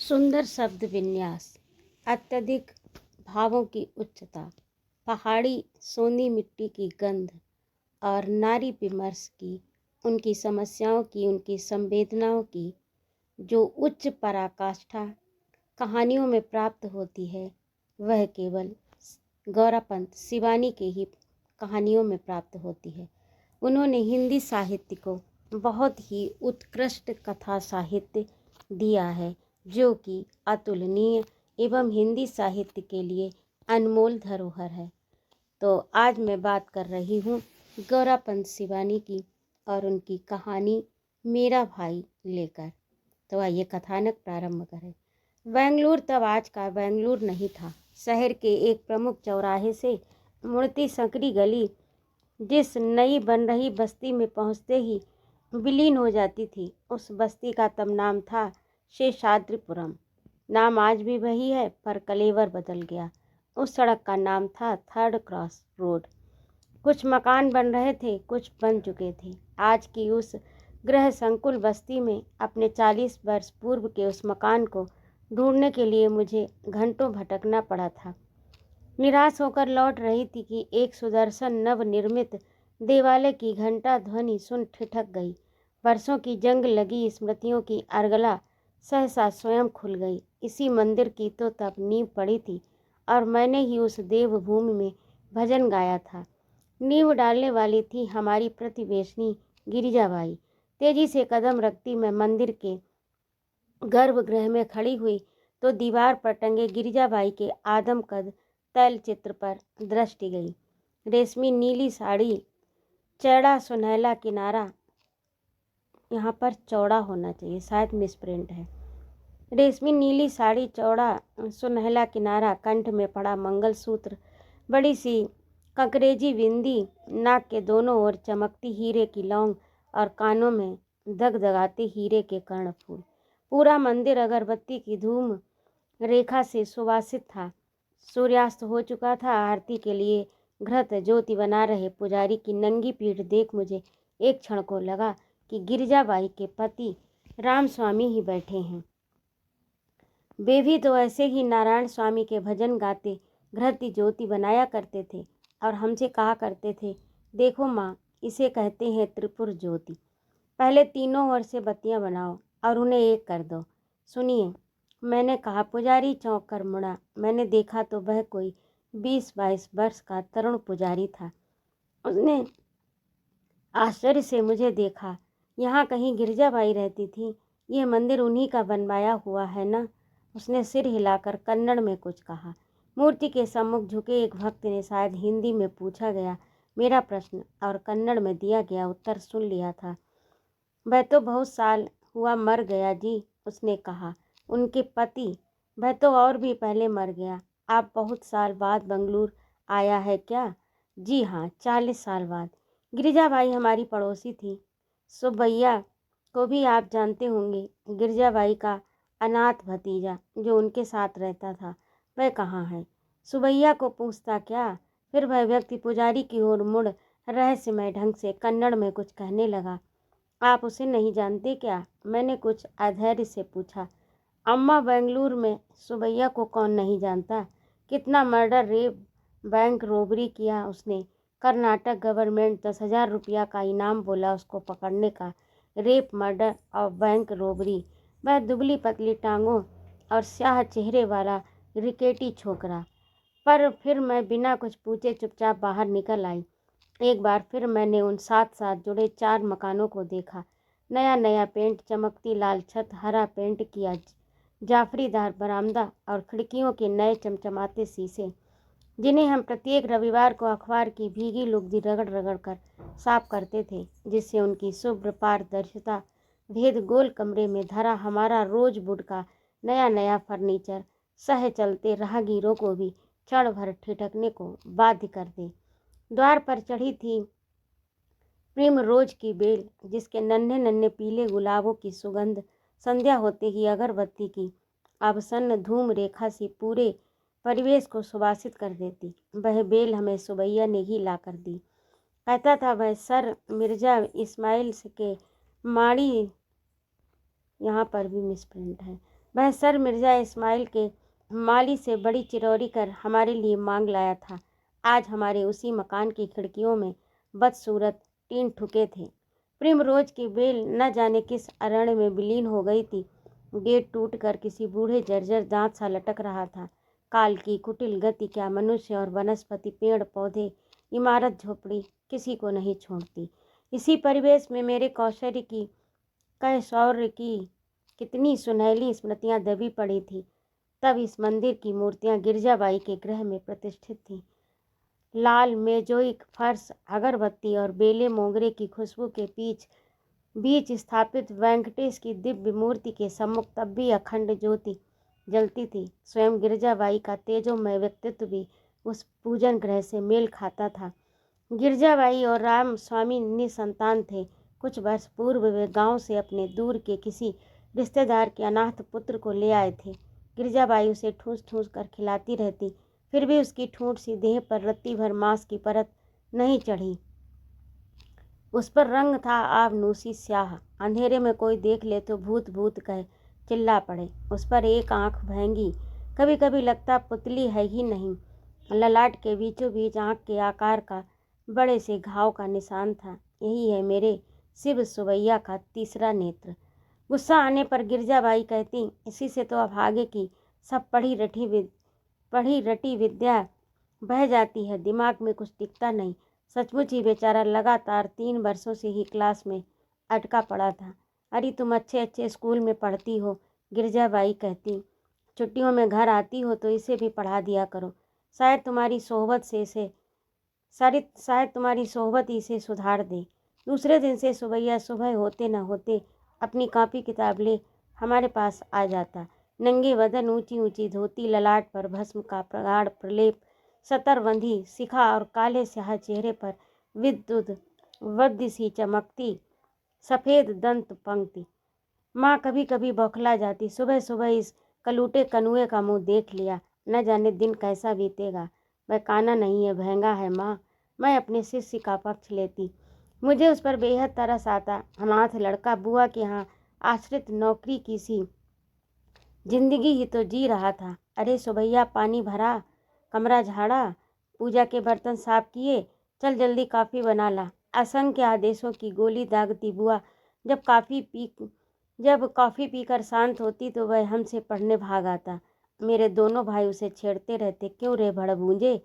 सुंदर शब्द विन्यास, अत्यधिक भावों की उच्चता, पहाड़ी सोनी मिट्टी की गंध और नारी विमर्श की, उनकी समस्याओं की, उनकी संवेदनाओं की जो उच्च पराकाष्ठा कहानियों में प्राप्त होती है, वह केवल गौरापंत शिवानी के ही कहानियों में प्राप्त होती है। उन्होंने हिंदी साहित्य को बहुत ही उत्कृष्ट कथा साहित्य दिया है, जो कि अतुलनीय एवं हिंदी साहित्य के लिए अनमोल धरोहर है। तो आज मैं बात कर रही हूँ गौरापंत शिवानी की और उनकी कहानी मेरा भाई लेकर। तो आइए कथानक प्रारंभ करें। बेंगलुरु तब आज का बेंगलुरु नहीं था। शहर के एक प्रमुख चौराहे से मुड़ती संकरी गली जिस नई बन रही बस्ती में पहुंचते ही विलीन हो जाती थी, उस बस्ती का तब नाम था शेषाद्रिपुरम। नाम आज भी वही है, पर कलेवर बदल गया। उस सड़क का नाम था थर्ड क्रॉस रोड। कुछ मकान बन रहे थे, कुछ बन चुके थे। आज की उस गृह संकुल बस्ती में अपने 40 वर्ष पूर्व के उस मकान को ढूंढने के लिए मुझे घंटों भटकना पड़ा था। निराश होकर लौट रही थी कि एक सुदर्शन नवनिर्मित देवालय की घंटा ध्वनि सुन ठिठक गई। वर्षों की जंग लगी स्मृतियों की अर्गला सहसा स्वयं खुल गई। इसी मंदिर की तो तब नींव पड़ी थी और मैंने ही उस देवभूमि में भजन गाया था। नींव डालने वाली थी हमारी प्रतिवेशनी गिरिजाबाई। तेजी से कदम रखती मैं मंदिर के गर्भगृह में खड़ी हुई तो दीवार पर टंगे गिरिजाबाई के आदमकद तैल चित्र पर दृष्टि गई। रेशमी नीली साड़ी, चौड़ा सुनहला किनारा, यहाँ पर चौड़ा होना चाहिए, शायद मिसप्रिंट है। रेशमी नीली साड़ी, चौड़ा सुनहला किनारा, कंठ में पड़ा मंगलसूत्र, बड़ी सी ककरेजी बिंदी, नाक के दोनों ओर चमकती हीरे की लौंग और कानों में दगदगाते हीरे के कर्णफूल। पूरा मंदिर अगरबत्ती की धूम रेखा से सुवासित था। सूर्यास्त हो चुका था। आरती के लिए घृत ज्योति बना रहे पुजारी की नंगी पीठ देख मुझे एक क्षण को लगा कि गिरिजाबाई के पति राम स्वामी ही बैठे हैं। वे भी तो ऐसे ही नारायण स्वामी के भजन गाते घृत ज्योति बनाया करते थे और हमसे कहा करते थे, देखो माँ, इसे कहते हैं त्रिपुर ज्योति। पहले तीनों ओर से बत्तियां बनाओ और उन्हें एक कर दो। सुनिए, मैंने कहा। पुजारी चौंक कर मुड़ा। मैंने देखा तो वह कोई 20-22 वर्ष का तरुण पुजारी था। उसने आश्चर्य से मुझे देखा। यहाँ कहीं गिरिजाबाई रहती थी? यह मंदिर उन्हीं का बनवाया हुआ है ना? उसने सिर हिलाकर कन्नड़ में कुछ कहा। मूर्ति के सम्मुख झुके एक भक्त ने शायद हिंदी में पूछा गया मेरा प्रश्न और कन्नड़ में दिया गया उत्तर सुन लिया था। वह तो बहुत साल हुआ मर गया जी, उसने कहा। उनके पति? वह तो और भी पहले मर गया। आप बहुत साल बाद बंगलुरु आया है क्या? जी हाँ, 40 साल बाद। गिरिजाबाई हमारी पड़ोसी थी। सुब्बैया को भी आप जानते होंगे। गिरिजाबाई का अनाथ भतीजा जो उनके साथ रहता था, वह कहाँ है? सुब्बैया को पूछता क्या? फिर वह व्यक्ति पुजारी की ओर मुड़ रहस्यमय ढंग से कन्नड़ में कुछ कहने लगा। आप उसे नहीं जानते क्या? मैंने कुछ अधैर्य से पूछा। अम्मा, बेंगलुरु में सुब्बैया को कौन नहीं जानता? कितना मर्डर, रेप, बैंक रोबरी किया उसने। कर्नाटक गवर्नमेंट 10,000 रुपया का इनाम बोला उसको पकड़ने का। रेप, मर्डर और बैंक रोबरी। वह दुबली पतली टांगों और स्याह चेहरे वाला रिकेटी छोकरा। पर फिर मैं बिना कुछ पूछे चुपचाप बाहर निकल आई। एक बार फिर मैंने उन साथ साथ जुड़े 4 मकानों को देखा। नया नया पेंट, चमकती लाल छत, हरा पेंट किया जाफरीदार बरामदा और खिड़कियों के नए चमचमाते शीशे, जिन्हें हम प्रत्येक रविवार को अखबार की भीगी लुगदी रगड़ रगड़ कर साफ करते थे, जिससे उनकी शुभ्र पारदर्शिता भेद गोल कमरे में धरा हमारा रोजवुड का नया नया फर्नीचर सह चलते राहगीरों को भी क्षण भर ठिठकने को बाध्य कर दे। द्वार पर चढ़ी थी प्रिम रोज की बेल, जिसके नन्हे नन्हे पीले गुलाबों की सुगंध संध्या होते ही अगरबत्ती की आभसन धूम रेखा से पूरे परिवेश को सुवासित कर देती। वह बेल हमें सुबैया ने ही ला कर दी। कहता था वह सर मिर्जा इस्माइल के माड़ी, यहाँ पर भी मिसप्रिंट है, वह सर मिर्ज़ा इस्माइल के माली से बड़ी चिरौरी कर हमारे लिए मांग लाया था। आज हमारे उसी मकान की खिड़कियों में बदसूरत टीन ठुके थे। प्रिमरोज की बेल न जाने किस अरण्य में विलीन हो गई थी। गेट टूटकर किसी बूढ़े जर्जर दांत सा लटक रहा था। काल की कुटिल गति क्या मनुष्य और वनस्पति, पेड़ पौधे, इमारत झोपड़ी किसी को नहीं छोड़ती। इसी परिवेश में मेरे कौशर्य की, कैशौर्य की कितनी सुनहली स्मृतियां दबी पड़ी थी। तब इस मंदिर की मूर्तियां गिरजाबाई के गृह में प्रतिष्ठित थीं। लाल मेजोइक फर्श, अगरबत्ती और बेले मोगरे की खुशबू के बीच स्थापित वेंकटेश की दिव्य मूर्ति के सम्मुख तब भी अखंड ज्योति जलती थी। स्वयं गिरजाबाई का तेजोमय व्यक्तित्व भी उस पूजन गृह से मेल खाता था। गिरजाबाई और राम स्वामी निसंतान थे। कुछ वर्ष पूर्व वे गांव से अपने दूर के किसी रिश्तेदार के अनाथ पुत्र को ले आए थे। गिरजाबाई उसे ठूस ठूस कर खिलाती रहती, फिर भी उसकी ठूंठ सी देह पर रत्ती भर मांस की परत नहीं चढ़ी। उस पर रंग था आबनूसी स्याह। अंधेरे में कोई देख ले तो भूत भूत कहे चिल्ला पड़े। उस पर एक आंख भैंगी, कभी कभी लगता पुतली है ही नहीं। ललाट के बीचों बीच आंख के आकार का बड़े से घाव का निशान था। यही है मेरे शिव सुवैया का तीसरा नेत्र। गुस्सा आने पर गिरजाबाई कहती, इसी से तो अभागे की सब पढ़ी रटी विद्या बह जाती है, दिमाग में कुछ टिकता नहीं। सचमुच ही बेचारा लगातार 3 वर्षों से ही क्लास में अटका पड़ा था। अरे तुम अच्छे अच्छे स्कूल में पढ़ती हो, गिरजाबाई कहती। छुट्टियों में घर आती हो तो इसे भी पढ़ा दिया करो। शायद तुम्हारी सोहबत इसे सुधार दे। दूसरे दिन से सुबैया सुबह होते न होते अपनी कॉपी किताब ले हमारे पास आ जाता। नंगे बदन, ऊंची ऊंची धोती, ललाट पर भस्म का प्रगाढ़ प्रलेप, सतरबंधी शिखा और काले स्याह चेहरे पर विद्युत वद्य सी चमकती सफ़ेद दंत पंक्ति। माँ कभी कभी बौखला जाती, सुबह सुबह इस कलूटे कनुए का मुंह देख लिया, न जाने दिन कैसा बीतेगा। वह काना नहीं है, भैंगा है माँ। मैं अपने शिष्य का पक्ष लेती। मुझे उस पर बेहद तरस आता। अनाथ लड़का बुआ के यहाँ आश्रित नौकरी की सी जिंदगी ही तो जी रहा था। अरे सुबैया, पानी भरा, कमरा झाड़ा, पूजा के बर्तन साफ किए, चल जल्दी कॉफ़ी बना ला। असंख्य आदेशों की गोली दागती बुआ जब कॉफ़ी पीकर शांत होती तो वह हमसे पढ़ने भाग आता। मेरे दोनों भाई उसे छेड़ते रहते, क्यों रे भड़बूंजे,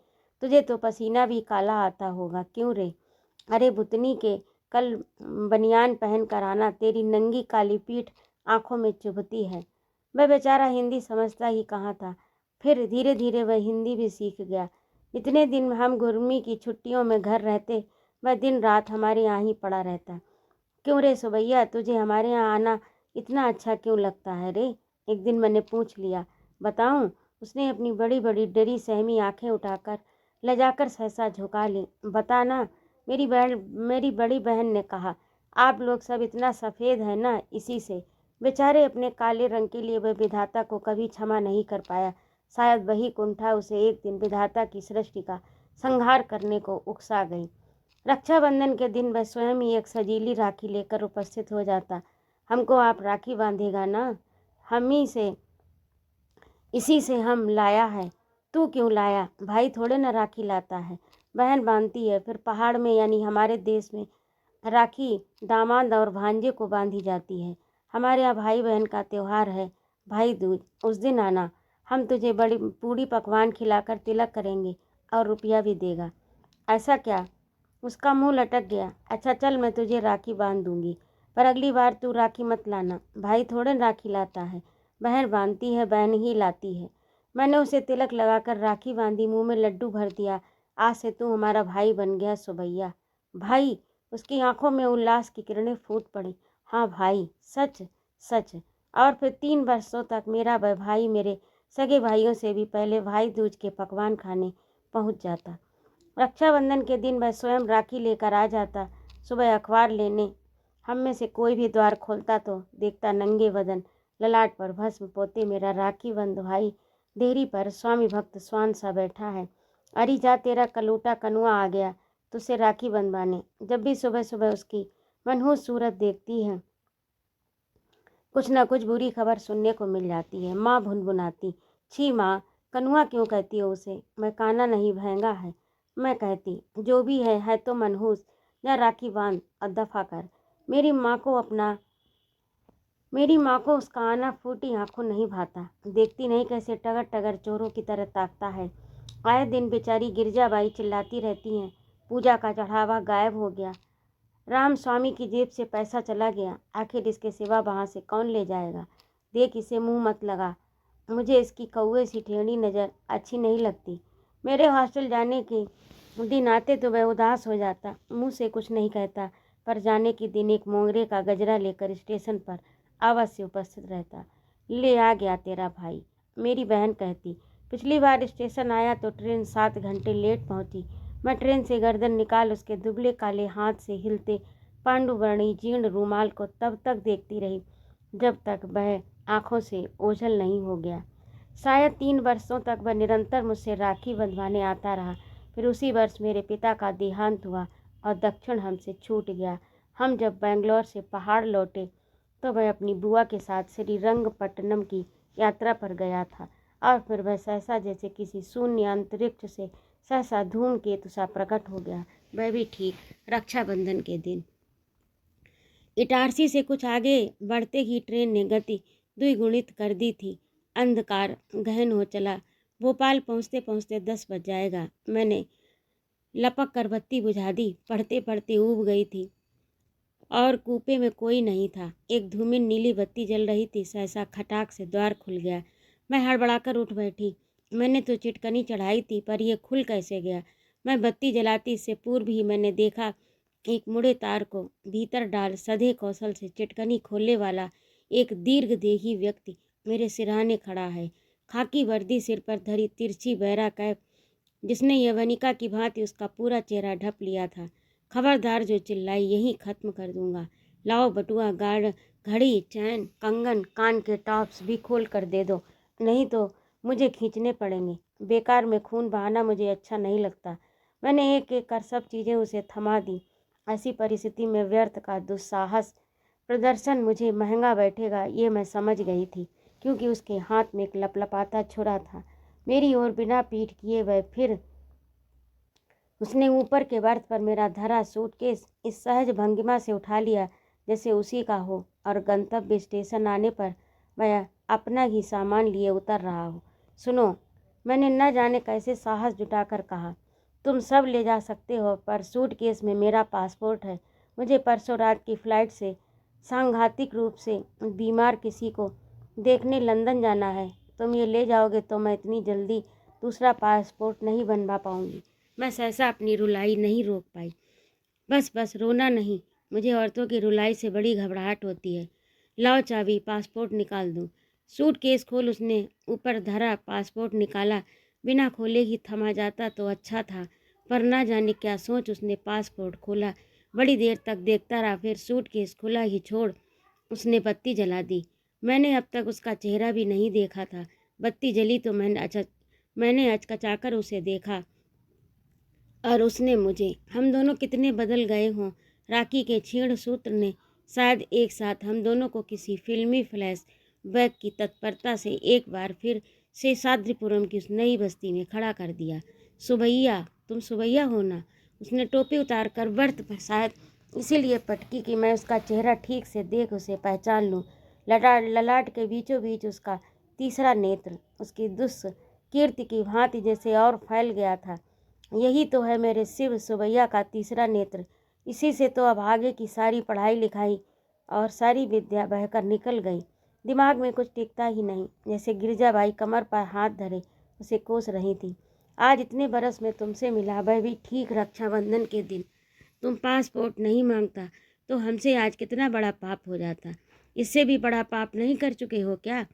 तुझे तो पसीना भी काला आता होगा, क्यों रे। अरे भुतनी के, कल बनियान पहन कर आना, तेरी नंगी काली पीठ आंखों में चुभती है। वह बेचारा हिंदी समझता ही कहाँ था। फिर धीरे धीरे वह हिंदी भी सीख गया। इतने दिन हम गर्मी की छुट्टियों में घर रहते, वह दिन रात हमारे यहाँ ही पड़ा रहता। क्यों रे सुबैया, तुझे हमारे यहाँ आना इतना अच्छा क्यों लगता है रे। एक दिन मैंने पूछ लिया। बताऊं? उसने अपनी बड़ी बड़ी डरी सहमी आंखें उठाकर लजाकर सहसा झुका ली। बताना। मेरी बड़ी बहन ने कहा। आप लोग सब इतना सफ़ेद है ना, इसी से। बेचारे अपने काले रंग के लिए वह विधाता को कभी क्षमा नहीं कर पाया। शायद वही कुंठा उसे एक दिन विधाता की सृष्टि का संहार करने को उकसा गई। रक्षाबंधन के दिन वह स्वयं ही एक सजीली राखी लेकर उपस्थित हो जाता। हमको आप राखी बांधेगा ना? इसी से हम लाया है। तू क्यों लाया? भाई थोड़े न राखी लाता है, बहन बांधती है। फिर पहाड़ में यानी हमारे देश में राखी दामाद और भांजे को बांधी जाती है। हमारे यहाँ भाई बहन का त्यौहार है भाई दूज। उस दिन आना, हम तुझे बड़ी पूड़ी पकवान खिलाकर तिलक करेंगे और रुपया भी देगा। ऐसा क्या? उसका मुंह लटक गया। अच्छा चल, मैं तुझे राखी बांध दूंगी, पर अगली बार तू राखी मत लाना। भाई थोड़े राखी लाता है, बहन बांधती है, बहन ही लाती है। मैंने उसे तिलक लगाकर राखी बांधी, मुंह में लड्डू भर दिया। आज से तू हमारा भाई बन गया सुबैया। भाई? उसकी आंखों में उल्लास की किरणें फूट पड़ी। हाँ भाई, सच सच। और फिर 3 वर्षों तक मेरा वह भाई मेरे सगे भाइयों से भी पहले भाई दूज के पकवान खाने पहुंच जाता। रक्षाबंधन के दिन वह स्वयं राखी लेकर आ जाता। सुबह अखबार लेने हम में से कोई भी द्वार खोलता तो देखता नंगे बदन, ललाट पर भस्म पोते मेरा राखी बंद भाई देहरी पर स्वामी भक्त स्वान सा बैठा है। अरे जा, तेरा कलूटा कनुआ आ गया तुझसे राखी बंधवाने। जब भी सुबह सुबह उसकी मनहूस सूरत देखती है कुछ न कुछ बुरी खबर सुनने को मिल जाती है। माँ भुनभुनाती, छी माँ, कनुआ क्यों कहती हो उसे? मैं काना नहीं भैंगा है। मैं कहती, जो भी है तो मनहूस। या राखी बांध और दफा कर। मेरी माँ को उसका आना फूटी आंखों नहीं भाता। देखती नहीं कैसे टगर टगर चोरों की तरह ताकता है। आए दिन बेचारी गिरजाबाई चिल्लाती रहती हैं, पूजा का चढ़ावा गायब हो गया, राम स्वामी की जेब से पैसा चला गया। आखिर इसके सिवा वहाँ से कौन ले जाएगा? देख, इसे मुंह मत लगा। मुझे इसकी कौवे सी टेढ़ी नज़र अच्छी नहीं लगती। मेरे हॉस्टल जाने के दिन आते तो वह उदास हो जाता, मुंह से कुछ नहीं कहता, पर जाने के दिन एक मोंगरे का गजरा लेकर स्टेशन पर अवश्य उपस्थित रहता। ले आ गया तेरा भाई, मेरी बहन कहती। पिछली बार स्टेशन आया तो ट्रेन 7 घंटे लेट पहुंची। मैं ट्रेन से गर्दन निकाल उसके दुबले काले हाथ से हिलते पांडुवर्णी जीर्ण रूमाल को तब तक देखती रही जब तक वह आंखों से ओझल नहीं हो गया। शायद 3 वर्षों तक वह निरंतर मुझसे राखी बंधवाने आता रहा। फिर उसी वर्ष मेरे पिता का देहांत हुआ और दक्षिण हमसे छूट गया। हम जब बेंगलोर से पहाड़ लौटे तो वह अपनी बुआ के साथ श्रीरंगपट्टनम की यात्रा पर गया था, और फिर वह सहसा जैसे किसी शून्य अंतरिक्ष से सहसा धूमकेतु सा प्रकट हो गया। वह भी ठीक रक्षाबंधन के दिन। इटारसी से कुछ आगे बढ़ते ही ट्रेन ने गति द्विगुणित कर दी थी। अंधकार गहन हो चला। भोपाल पहुँचते पहुँचते 10 बज जाएगा। मैंने लपक कर बत्ती बुझा दी। पढ़ते पढ़ते ऊब गई थी और कूपे में कोई नहीं था। एक धूमिल नीली बत्ती जल रही थी। सहसा खटाक से द्वार खुल गया। मैं हड़बड़ाकर उठ बैठी। मैंने तो चिटकनी चढ़ाई थी, पर यह खुल कैसे गया? मैं बत्ती जलाती इससे पूर्व ही मैंने देखा एक मुड़े तार को भीतर डाल सधे कौशल से चिटकनी खोलने वाला एक दीर्घदेही व्यक्ति मेरे सिरहाने खड़ा है। खाकी वर्दी सिर पर धरी तिरछी बहरा कैप जिसने यवनिका की भांति उसका पूरा चेहरा ढक लिया था। खबरदार जो चिल्लाई, यहीं खत्म कर दूंगा। लाओ बटुआ, गार्ड, घड़ी, चैन, कंगन, कान के टॉप्स भी खोल कर दे दो, नहीं तो मुझे खींचने पड़ेंगे। बेकार में खून बहाना मुझे अच्छा नहीं लगता। मैंने एक एक कर सब चीज़ें उसे थमा दी। ऐसी परिस्थिति में व्यर्थ का दुस्साहस प्रदर्शन मुझे महंगा बैठेगा, ये मैं समझ गई थी, क्योंकि उसके हाथ में एक लपलपाता छुरा था। मेरी ओर बिना पीठ किए वह फिर उसने ऊपर के बर्थ पर मेरा धरा सूटकेस इस सहज भंगिमा से उठा लिया जैसे उसी का हो, और गंतव्य स्टेशन आने पर वह अपना ही सामान लिए उतर रहा हो। सुनो, मैंने न जाने कैसे साहस जुटाकर कहा, तुम सब ले जा सकते हो, पर सूटकेस में मेरा पासपोर्ट है। मुझे परसों रात की फ़्लाइट से सांघातिक रूप से बीमार किसी को देखने लंदन जाना है। तुम ये ले जाओगे तो मैं इतनी जल्दी दूसरा पासपोर्ट नहीं बनवा पाऊंगी। मैं सहसा अपनी रुलाई नहीं रोक पाई। बस रोना नहीं, मुझे औरतों की रुलाई से बड़ी घबराहट होती है। लाओ चाबी, पासपोर्ट निकाल दूँ। सूटकेस खोल। उसने ऊपर धरा पासपोर्ट निकाला। बिना खोले ही थमा जाता तो अच्छा था, पर ना जाने क्या सोच उसने पासपोर्ट खोला। बड़ी देर तक देखता रहा, फिर सूटकेस खुला ही छोड़ उसने बत्ती जला दी। मैंने अब तक उसका चेहरा भी नहीं देखा था। बत्ती जली तो मैंने अचकचाकर उसे देखा और उसने मुझे। हम दोनों कितने बदल गए हों। राखी के क्षीण सूत्र ने शायद एक साथ हम दोनों को किसी फिल्मी फ्लैश बैक की तत्परता से एक बार फिर शेषाद्रिपुरम की उस नई बस्ती में खड़ा कर दिया। सुबैया, तुम सुबैया हो ना? उसने टोपी उतार कर बर्थ पर शायद इसीलिए पटकी कि मैं उसका चेहरा ठीक से देख उसे पहचान लूँ। ललाट के बीचों बीच उसका तीसरा नेत्र उसकी दुष्कीर्ति की भांति जैसे और फैल गया था। यही तो है मेरे शिव सुबैया का तीसरा नेत्र। इसी से तो अब आगे की सारी पढ़ाई लिखाई और सारी विद्या बहकर निकल गई। दिमाग में कुछ टिकता ही नहीं। जैसे गिरजाबाई कमर पर हाथ धरे उसे कोस रही थी। आज इतने बरस में तुमसे मिला, वह भी ठीक रक्षाबंधन के दिन। तुम पासपोर्ट नहीं मांगता तो हमसे आज कितना बड़ा पाप हो जाता। इससे भी बड़ा पाप नहीं कर चुके हो क्या?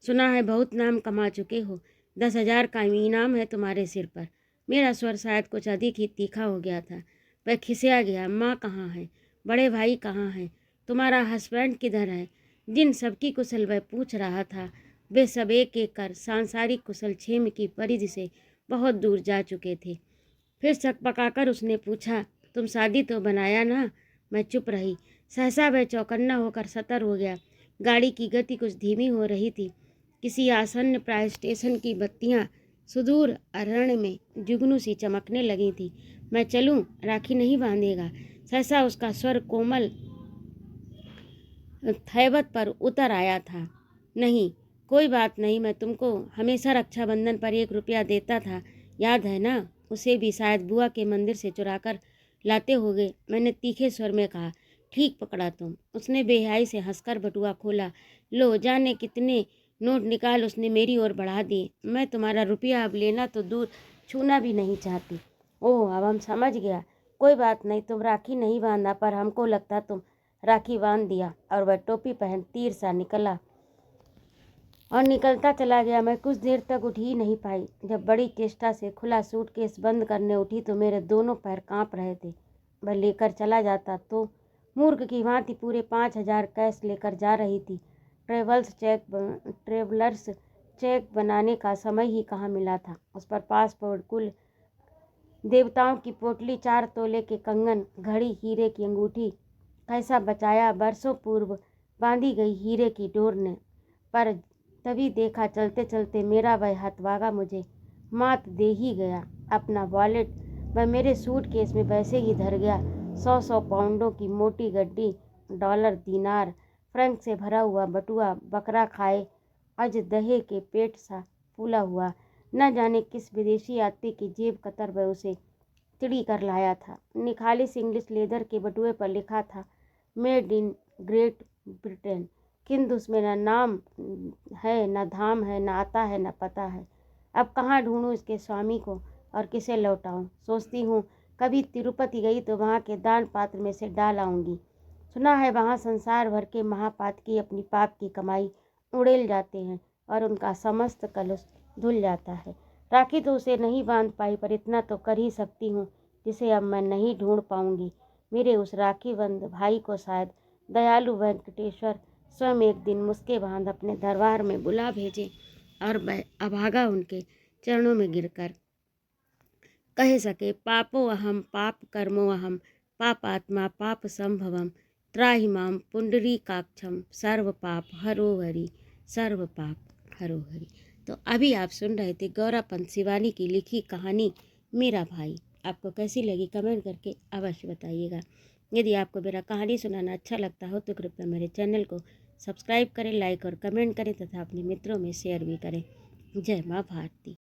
सुना है बहुत नाम कमा चुके हो। 10,000 का इनाम है तुम्हारे सिर पर। मेरा स्वर शायद कुछ अधिक ही तीखा हो गया था। वह खिसिया गया। माँ कहाँ है? बड़े भाई कहाँ हैं? तुम्हारा हस्बैंड किधर है? जिन सबकी कुशल वह पूछ रहा था, वे सब एक एक कर सांसारिक कुशल क्षेम की परिधि से बहुत दूर जा चुके थे। फिर सकपकाकर उसने पूछा, तुम शादी तो बनाया ना? मैं चुप रही। सहसा वह चौकन्ना होकर सतर हो गया। गाड़ी की गति कुछ धीमी हो रही थी। किसी आसन्न प्राय स्टेशन की बत्तियां सुदूर अरण्य में जुगनू सी चमकने लगी थी। मैं चलूं, राखी नहीं बांधेगा? सहसा उसका स्वर कोमल थैवत पर उतर आया था। नहीं, कोई बात नहीं, मैं तुमको हमेशा रक्षाबंधन पर 1 रुपया देता था, याद है ना? उसे भी शायद बुआ के मंदिर से चुराकर लाते होगे, मैंने तीखे स्वर में कहा। ठीक पकड़ा तुम। उसने बेहयाई से हंसकर बटुआ खोला। लो, जाने कितने नोट निकाल उसने मेरी ओर बढ़ा दिए। मैं तुम्हारा रुपया अब लेना तो दूर, छूना भी नहीं चाहती। ओह, अब हम समझ गया। कोई बात नहीं, तुम राखी नहीं बांधा, पर हमको लगता तुम राखी बांध दिया। और वह टोपी पहन तीर सा निकला और निकलता चला गया। मैं कुछ देर तक उठ ही नहीं पाई। जब बड़ी चेष्टा से खुला सूटकेस बंद करने उठी तो मेरे दोनों पैर कांप रहे थे। वह लेकर चला जाता तो मूर्ख की भांति पूरे 5,000 कैश लेकर जा रही थी। ट्रेवलर्स चेक बनाने का समय ही कहाँ मिला था। उस पर पासपोर्ट, कुल देवताओं की पोटली, 4 तोले के कंगन, घड़ी, हीरे की अंगूठी, कैसा बचाया बरसों पूर्व बांधी गई हीरे की डोर ने। पर तभी देखा चलते चलते मेरा वह हथवागा मुझे मात दे ही गया। अपना वॉलेट वह मेरे सूटकेस में वैसे ही धर गया। 100 पाउंडों की मोटी गड्डी, डॉलर, दीनार, फ्रैंक से भरा हुआ बटुआ, बकरा खाए अज दहे के पेट सा फूला हुआ। न जाने किस विदेशी यात्री की जेब कतर वह उसे चिड़ी कर लाया था। निखालिस इंग्लिश लेदर के बटुए पर लिखा था, मेड इन ग्रेट ब्रिटेन, किंतु उसमें न नाम है, न धाम है, न आता है, न पता है। अब कहाँ ढूंढूं इसके स्वामी को और किसे लौटाऊं? सोचती हूँ कभी तिरुपति गई तो वहाँ के दान पात्र में से डाल आऊंगी। सुना है वहाँ संसार भर के महापातकी अपनी पाप की कमाई उड़ेल जाते हैं और उनका समस्त कलुष धुल जाता है। राखी तो उसे नहीं बांध पाई, पर इतना तो कर ही सकती हूँ जिसे अब मैं नहीं ढूंढ पाऊंगी। मेरे उस राखीबंद भाई को शायद दयालु वेंकटेश्वर स्वयं एक दिन मुस्के बांध अपने दरबार में बुला भेजे और मैं अभागा उनके चरणों में गिरकर कह सके, पापो अहम पाप कर्मो अहम पापात्मा पाप संभवम त्राहि माम पुंडरीकाक्षम सर्व पाप हरो हरि, सर्व पाप हरो हरि। तो अभी आप सुन रहे थे गौरापंत शिवानी की लिखी कहानी मेरा भाई। आपको कैसी लगी कमेंट करके अवश्य बताइएगा। यदि आपको मेरा कहानी सुनाना अच्छा लगता हो तो कृपया मेरे चैनल को सब्सक्राइब करें, लाइक और कमेंट करें तथा अपने मित्रों में शेयर भी करें। जय माँ भारती।